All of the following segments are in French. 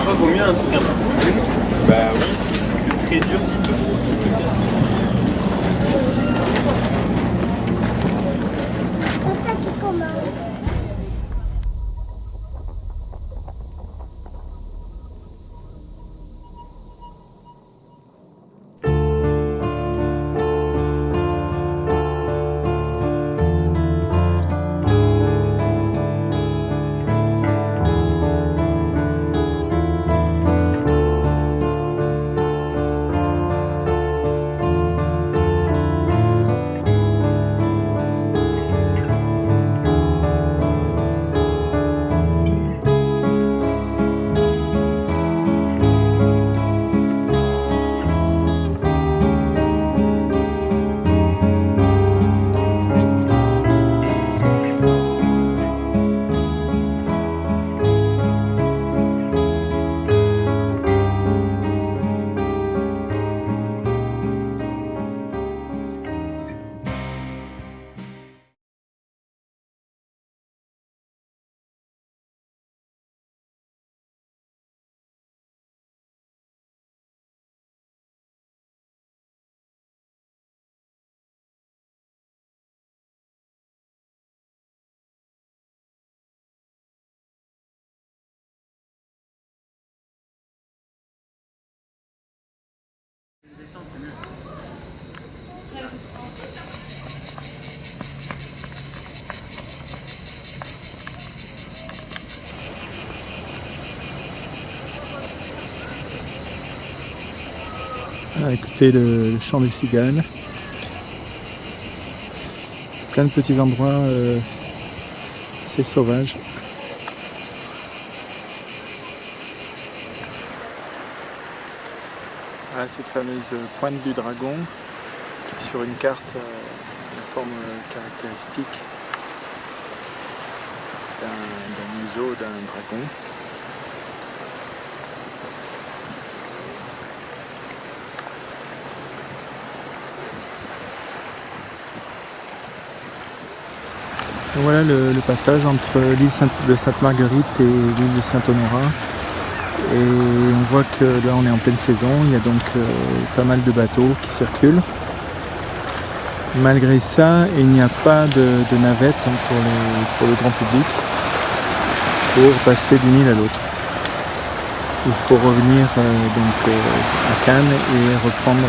fois, vaut mieux un truc un peu plus dur. Bah oui. Le très dur qui se casse. Ah, écoutez le chant des cigales. Plein de petits endroits assez sauvages. Voilà cette fameuse pointe du dragon sur une carte la forme caractéristique d'un museau d'un dragon. Et voilà le passage entre l'île de Sainte-Marguerite et l'île de Saint-Honorat. Et on voit que là on est en pleine saison, il y a donc pas mal de bateaux qui circulent. Malgré ça, il n'y a pas de navette pour le grand public pour passer d'une île à l'autre. Il faut revenir donc à Cannes et reprendre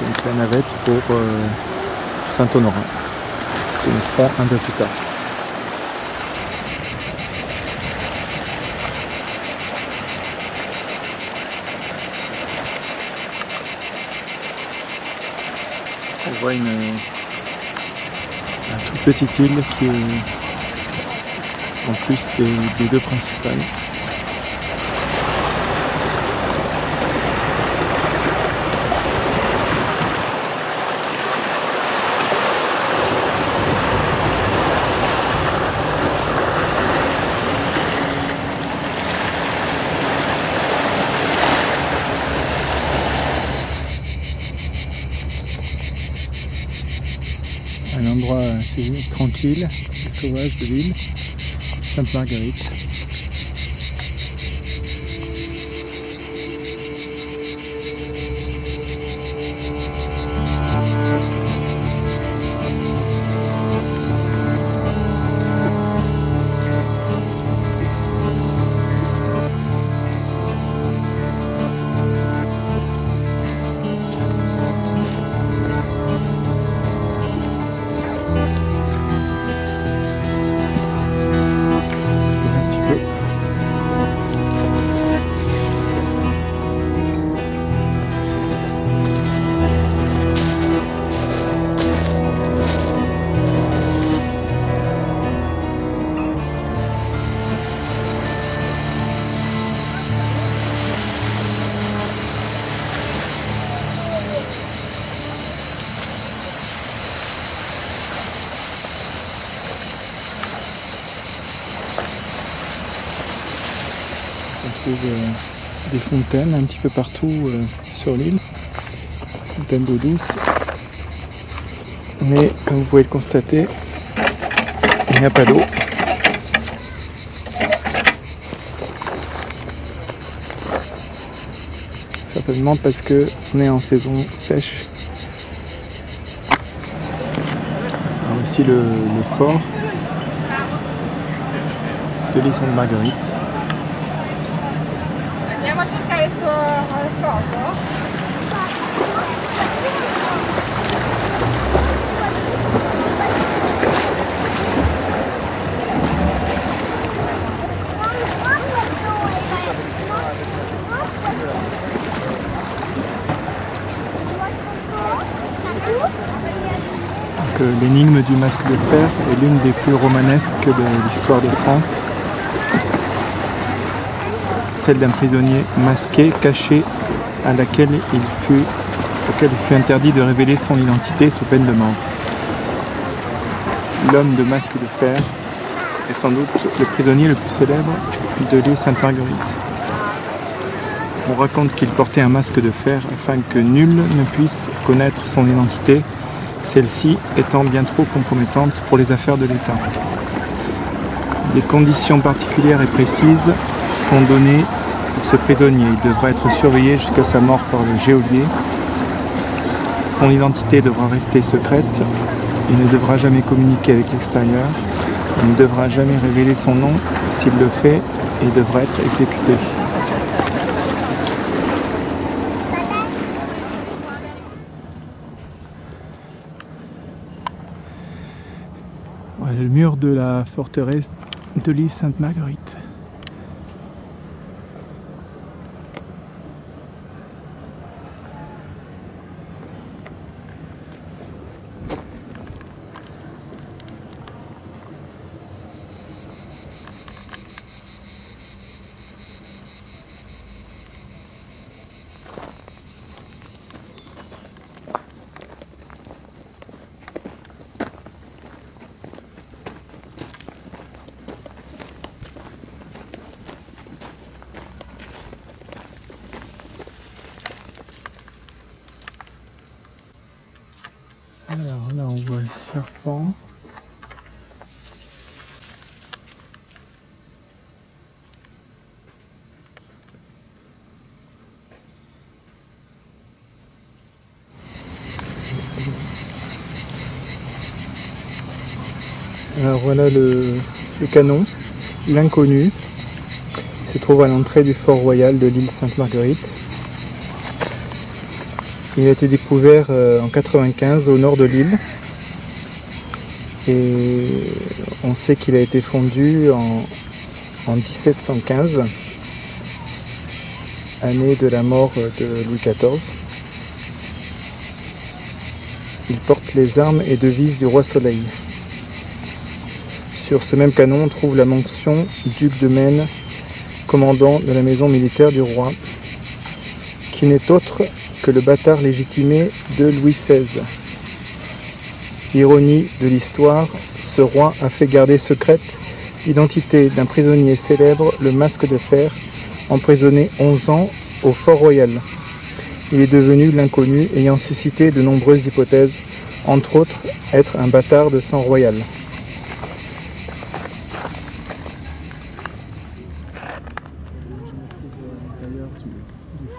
donc la navette pour Saint-Honorat. Ce que nous ferons un peu plus tard. On voit une toute petite île qui est en plus des deux principales. Un endroit assez tranquille, sauvage de l'île, Sainte-Marguerite. On trouve des fontaines un petit peu partout sur l'île, fontaines d'eau douce. Mais comme vous pouvez le constater, il n'y a pas d'eau. certainement parce que on est en saison sèche. Alors ici le fort de l'île Sainte-Marguerite. Andiamo a cercare sto coso. L'énigme du masque de fer est l'une des plus romanesques de l'histoire de France. Celle d'un prisonnier masqué, caché, auquel il fut interdit de révéler son identité sous peine de mort. L'homme de masque de fer est sans doute le prisonnier le plus célèbre de l'île Sainte-Marguerite. On raconte qu'il portait un masque de fer afin que nul ne puisse connaître son identité, celle-ci étant bien trop compromettante pour les affaires de l'État. Des conditions particulières et précises sont données pour ce prisonnier. Il devra être surveillé jusqu'à sa mort par le geôlier. Son identité devra rester secrète. Il ne devra jamais communiquer avec l'extérieur. Il ne devra jamais révéler son nom. S'il le fait, il devra être exécuté. Voilà le mur de la forteresse de l'île Sainte-Marguerite. Alors là on voit le serpent. Alors voilà le canon, l'inconnu, se trouve à l'entrée du fort royal de l'île Sainte-Marguerite. Il a été découvert en 95 au nord de l'île et on sait qu'il a été fondu en 1715, année de la mort de Louis XIV. Il porte les armes et devises du roi Soleil. Sur ce même canon, on trouve la mention duc de Maine, commandant de la maison militaire du roi, qui n'est autre que le bâtard légitimé de Louis XVI. Ironie de l'histoire, ce roi a fait garder secrète l'identité d'un prisonnier célèbre, le masque de fer, emprisonné 11 ans au Fort Royal. Il est devenu l'inconnu, ayant suscité de nombreuses hypothèses, entre autres être un bâtard de sang royal.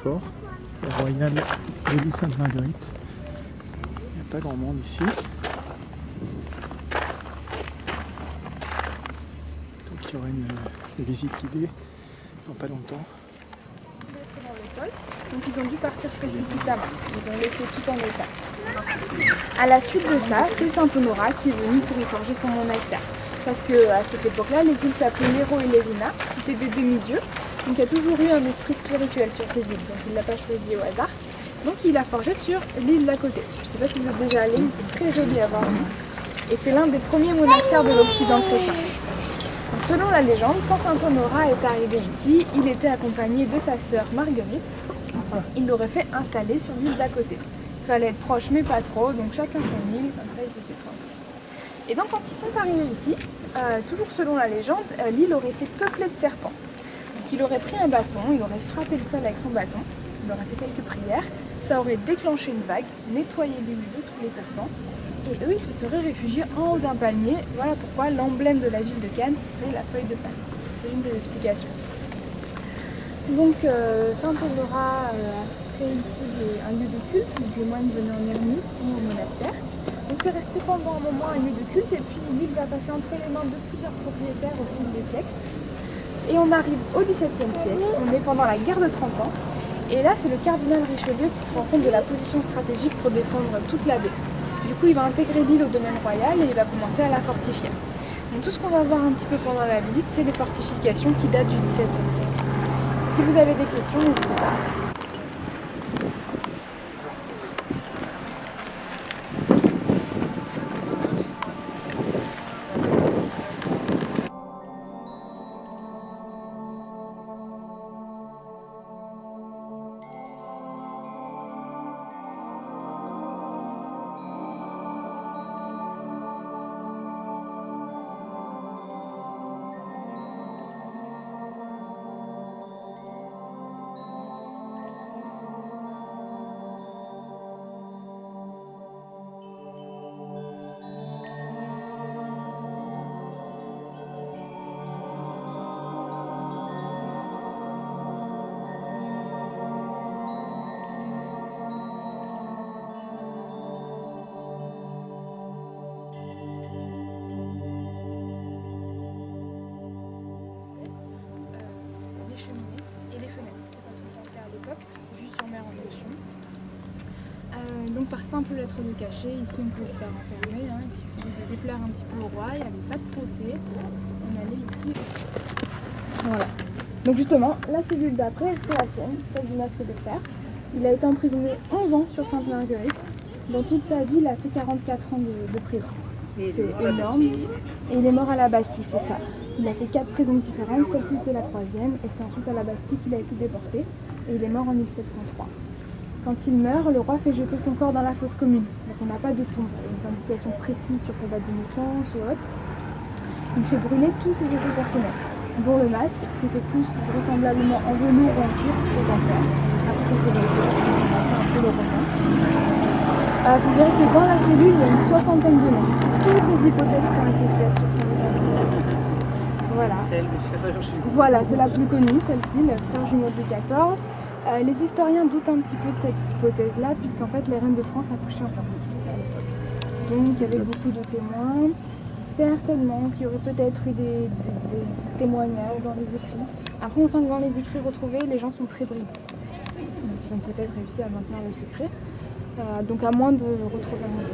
Fort royal de l'île Sainte-Marguerite. Il n'y a pas grand monde ici. Donc il y aura une visite guidée dans pas longtemps. Dans le sol. Donc ils ont dû partir précipitamment. Ils ont laissé tout en état. À la suite de ça, c'est Saint Honorat qui est venu pour y forger son monastère. Parce qu'à cette époque-là, les îles s'appelaient Nero et Lérina. C'était des demi-dieux. Donc il y a toujours eu un esprit spirituel sur ces îles, donc il ne l'a pas choisi au hasard. Donc il a forgé sur l'île d'à côté. Je ne sais pas si vous êtes déjà allé, c'est très joli à voir aussi. Et c'est l'un des premiers monastères de l'Occident chrétien. Donc, selon la légende, quand Saint Honorat est arrivé ici, il était accompagné de sa sœur Marguerite. Il l'aurait fait installer sur l'île d'à côté. Il fallait être proche mais pas trop, donc chacun son île, comme ça ils étaient tranquilles. Et donc quand ils sont arrivés ici, toujours selon la légende, l'île aurait été peuplée de serpents. Il aurait pris un bâton, il aurait frappé le sol avec son bâton, il aurait fait quelques prières, ça aurait déclenché une vague, nettoyé l'île de tous les serpents, et eux ils se seraient réfugiés en haut d'un palmier. Voilà pourquoi l'emblème de la ville de Cannes serait la feuille de palme. C'est une des explications. Donc Saint Honorat créé ici un lieu de culte, donc les moines venaient en ermite ou au monastère. Donc c'est resté pendant un moment un lieu de culte et puis l'île va passer entre les mains de plusieurs propriétaires au fil des siècles. Et on arrive au XVIIe siècle, on est pendant la guerre de 30 ans. Et là c'est le cardinal Richelieu qui se rend compte de la position stratégique pour défendre toute la baie. Du coup il va intégrer l'île au domaine royal et il va commencer à la fortifier. Donc tout ce qu'on va voir un petit peu pendant la visite, c'est les fortifications qui datent du XVIIe siècle. Si vous avez des questions, n'hésitez pas. Donc par simple lettre de cachet, ici on peut se faire enfermer, hein. Il suffit de déplaire un petit peu au roi, il n'y avait pas de procès, on allait ici. Voilà. Donc justement, la cellule d'après, c'est la sienne, celle du masque de fer. Il a été emprisonné 11 ans sur Sainte-Marguerite. Dans toute sa vie, il a fait 44 ans de prison. C'est énorme. Et il est mort à la Bastille, c'est ça. Il a fait 4 prisons différentes, celle-ci c'était la 3e, et c'est ensuite à la Bastille qu'il a été déporté, et il est mort en 1703. Quand il meurt, le roi fait jeter son corps dans la fosse commune. Donc on n'a pas de tombe, une indication précise sur sa date de naissance ou autre. Il fait brûler tous ses objets personnels, dont le masque, qui était plus vraisemblablement en velours ou en cuir, c'était en fer. Après ça fait un peu le roman. Vous verrez que dans la cellule, il y a une 60aine de noms. Toutes les hypothèses qui ont été faites sur son identité. Voilà. Celle du frère jumeau. Voilà, c'est la plus connue, celle-ci, le frère jumeau de XIV. Les historiens doutent un petit peu de cette hypothèse-là, puisqu'en fait les reines de France accouchaient en famille à l'époque. Donc il y avait beaucoup de témoins. Certainement qu'il y aurait peut-être eu des témoignages dans les écrits. Après on sent que dans les écrits retrouvés, les gens sont très brilles. Ils ont peut-être réussi à maintenir le secret. Donc à moins de retrouver un peu...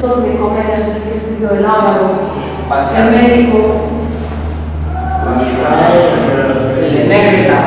De comer así que estudió el Álvaro, el médico, el negrita.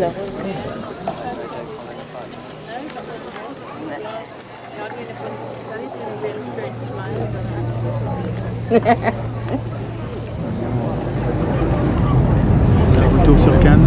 là. Retour sur Cannes.